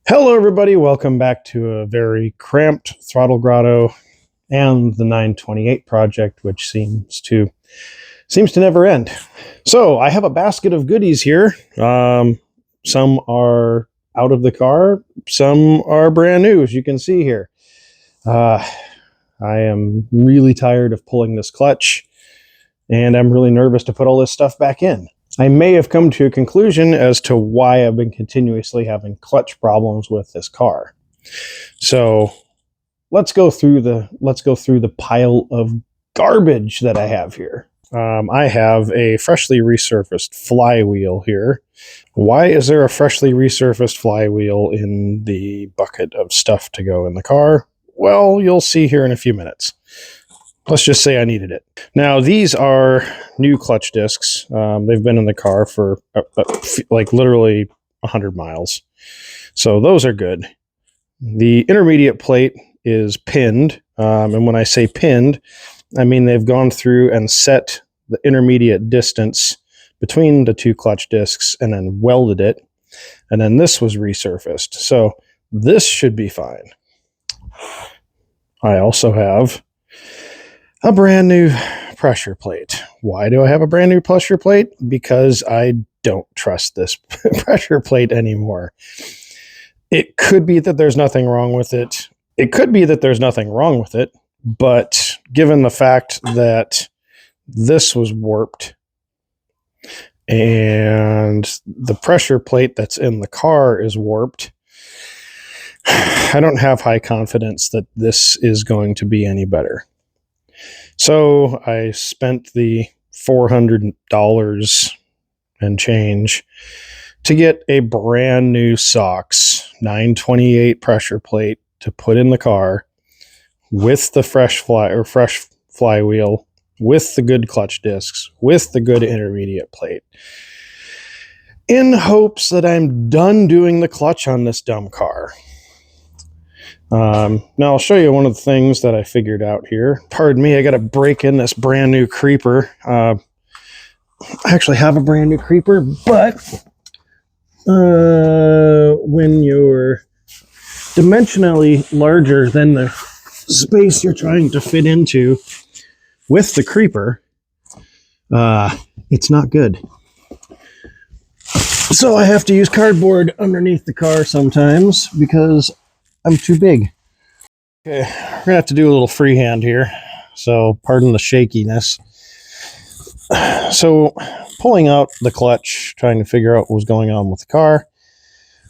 Hello everybody, welcome back to a very cramped Throttle Grotto and the 928 project, which seems to never end. So I have a basket of goodies here. Some are out of the car, some are brand new, as you can see here. I am really tired of pulling this clutch, and I'm really nervous to put all this stuff back in. I may have come to a conclusion as to why I've been continuously having clutch problems with this car. So let's go through the pile of garbage that I have here. I have a freshly resurfaced flywheel here. Why is there a freshly resurfaced flywheel in the bucket of stuff to go in the car? Well, you'll see here in a few minutes. Let's just say I needed it. Now, these are new clutch discs. They've been in the car for like literally 100 miles. So those are good. The intermediate plate is pinned. And when I say pinned, I mean they've gone through and set the intermediate distance between the two clutch discs and then welded it. And then this was resurfaced. So this should be fine. I also have a brand new pressure plate. Why do I have a brand new pressure plate? Because I don't trust this pressure plate anymore. It could be that there's nothing wrong with it. It could be that there's nothing wrong with it, but given the fact that this was warped and the pressure plate that's in the car is warped, I don't have high confidence that this is going to be any better. So I spent the $400 and change to get a brand new SOX 928 pressure plate to put in the car with the fresh flywheel, with the good clutch discs, with the good intermediate plate, in hopes that I'm done doing the clutch on this dumb car. Now I'll show you one of the things that I figured out here. Pardon me, I got to break in this brand new creeper. I actually have a brand new creeper, but when you're dimensionally larger than the space you're trying to fit into with the creeper, it's not good. So I have to use cardboard underneath the car sometimes because I'm too big. Okay, we're gonna have to do a little freehand here, so pardon the shakiness. So pulling out the clutch, trying to figure out what was going on with the car,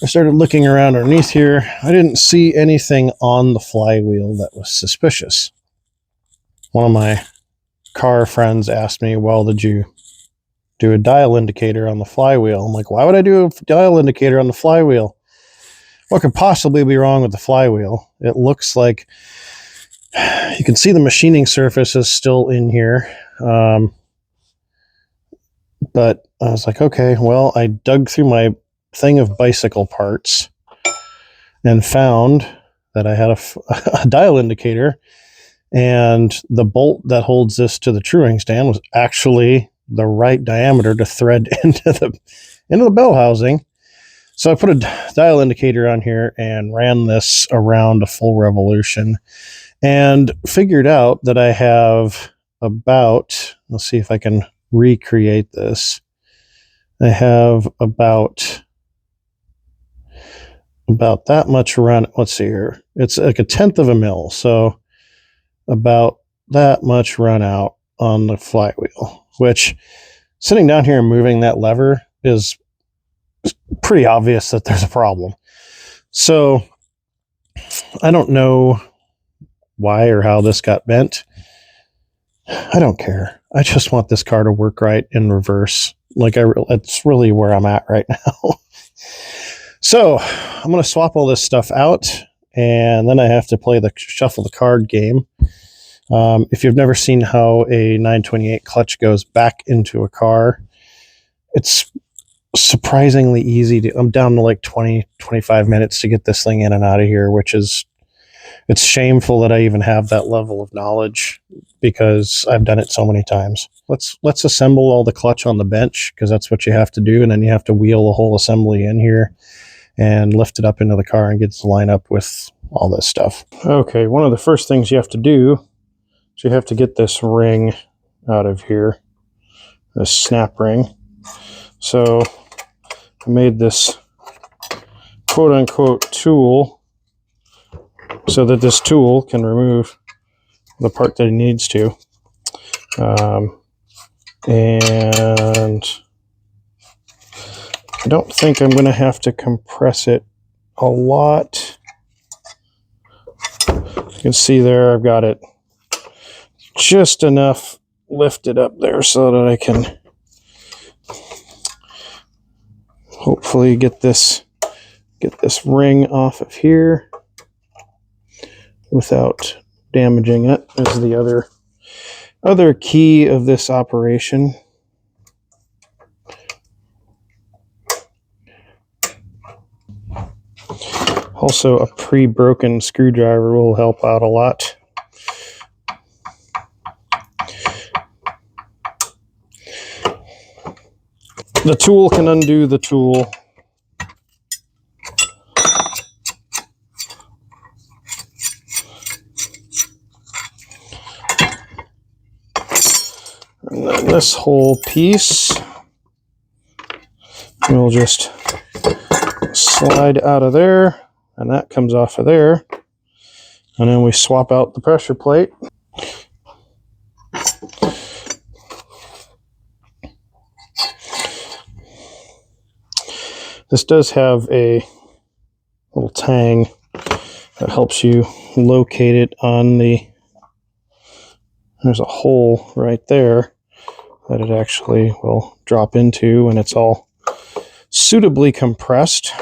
I started looking around underneath here. I didn't see anything on the flywheel that was suspicious. One of my car friends asked me, well, did you do a dial indicator on the flywheel? I'm like, why would I do a dial indicator on the flywheel? What could possibly be wrong with the flywheel? It looks like you can see the machining surface is still in here. But I was like, okay, well, I dug through my thing of bicycle parts and found that I had a dial indicator, and the bolt that holds this to the truing stand was actually the right diameter to thread into the bell housing. So I put a dial indicator on here and ran this around a full revolution and figured out that I have about, let's see if I can recreate this. I have about that much run. Let's see here. It's like 1/10 of a mil. So about that much run out on the flywheel, which sitting down here and moving that lever is pretty obvious that there's a problem. So I don't know why or how this got bent. I don't care. I just want this car to work right in reverse. It's really where I'm at right now. So I'm going to swap all this stuff out, and then I have to play the shuffle the card game. If you've never seen how a 928 clutch goes back into a car, it's surprisingly easy. I'm down to like 20-25 minutes to get this thing in and out of here, which is, it's shameful that I even have that level of knowledge because I've done it so many times. Let's assemble all the clutch on the bench, because that's what you have to do, and then you have to wheel the whole assembly in here and lift it up into the car and get it to line up with all this stuff. Okay, one of the first things you have to do is you have to get this ring out of here, this snap ring. So I made this quote-unquote tool so that this tool can remove the part that it needs to. And I don't think I'm going to have to compress it a lot. You can see there I've got it just enough lifted up there so that I can hopefully get this ring off of here without damaging it, is the other key of this operation. Also, a pre-broken screwdriver will help out a lot. The tool can undo the tool. And then this whole piece will just slide out of there, and that comes off of there. And then we swap out the pressure plate. This does have a little tang that helps you locate it on there's a hole right there that it actually will drop into when it's all suitably compressed.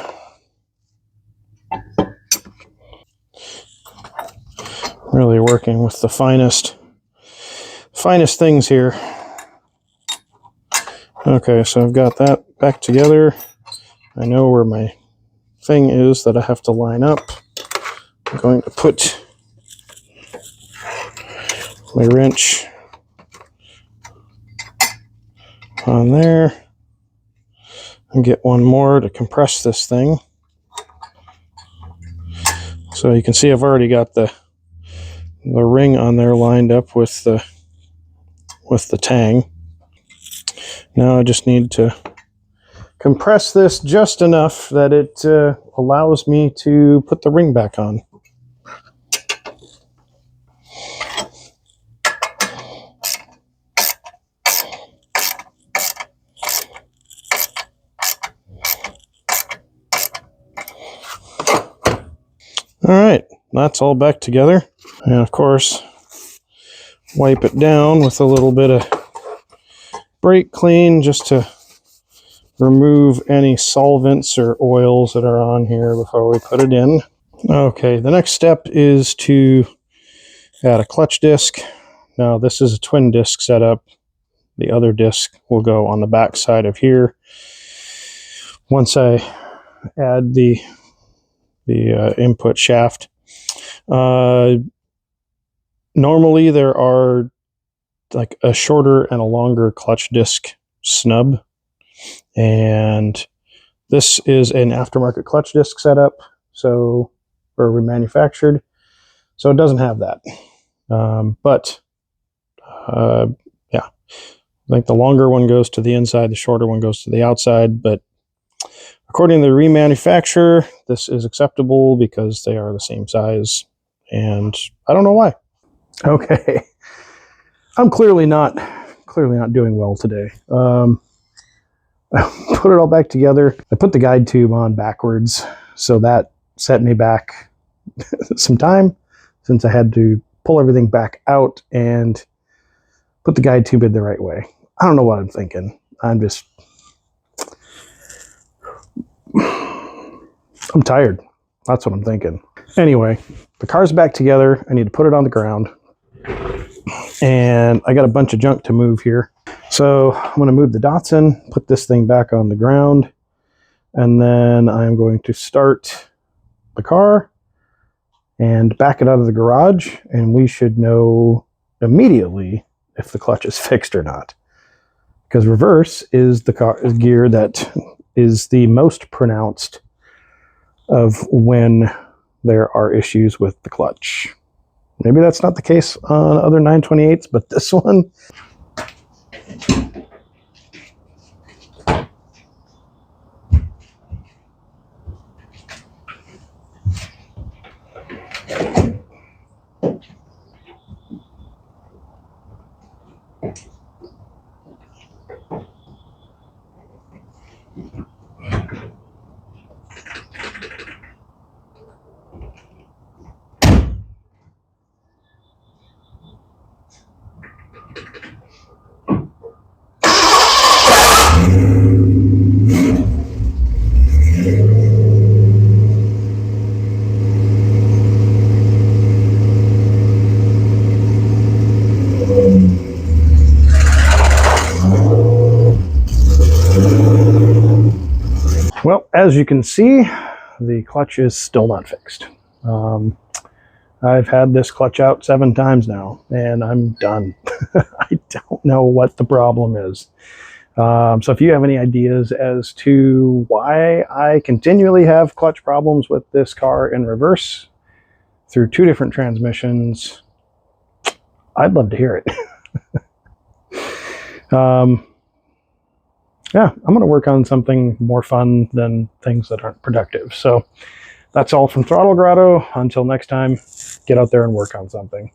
Really working with the finest things here. Okay, so I've got that back together. I know where my thing is that I have to line up. I'm going to put my wrench on there and get one more to compress this thing. So you can see I've already got the ring on there lined up with the tang. Now I just need to compress this just enough that it allows me to put the ring back on. All right, that's all back together. And of course, wipe it down with a little bit of brake clean just to remove any solvents or oils that are on here before we put it in. Okay, the next step is to add a clutch disc. Now this is a twin disc setup. The other disc will go on the back side of here. Once I add the input shaft. Normally there are like a shorter and a longer clutch disc snub, and this is an aftermarket clutch disc setup, so or remanufactured, so it doesn't have that. Yeah, I think the longer one goes to the inside, the shorter one goes to the outside, but according to the remanufacturer, this is acceptable because they are the same size, and I don't know why. Okay, I'm clearly not doing well today. I put it all back together. I put the guide tube on backwards, so that set me back some time since I had to pull everything back out and put the guide tube in the right way. I don't know what I'm thinking. I'm tired. That's what I'm thinking. Anyway, the car's back together. I need to put it on the ground. And I got a bunch of junk to move here. So I'm going to move the Datsun, put this thing back on the ground, and then I'm going to start the car and back it out of the garage, and we should know immediately if the clutch is fixed or not. Because reverse is the gear that is the most pronounced of when there are issues with the clutch. Maybe that's not the case on other 928s, but this one. Well, as you can see, the clutch is still not fixed. I've had this clutch out 7 times now, and I'm done. I don't know what the problem is. So if you have any ideas as to why I continually have clutch problems with this car in reverse through 2 different transmissions, I'd love to hear it. Yeah, I'm going to work on something more fun than things that aren't productive. So that's all from Throttle Grotto. Until next time, get out there and work on something.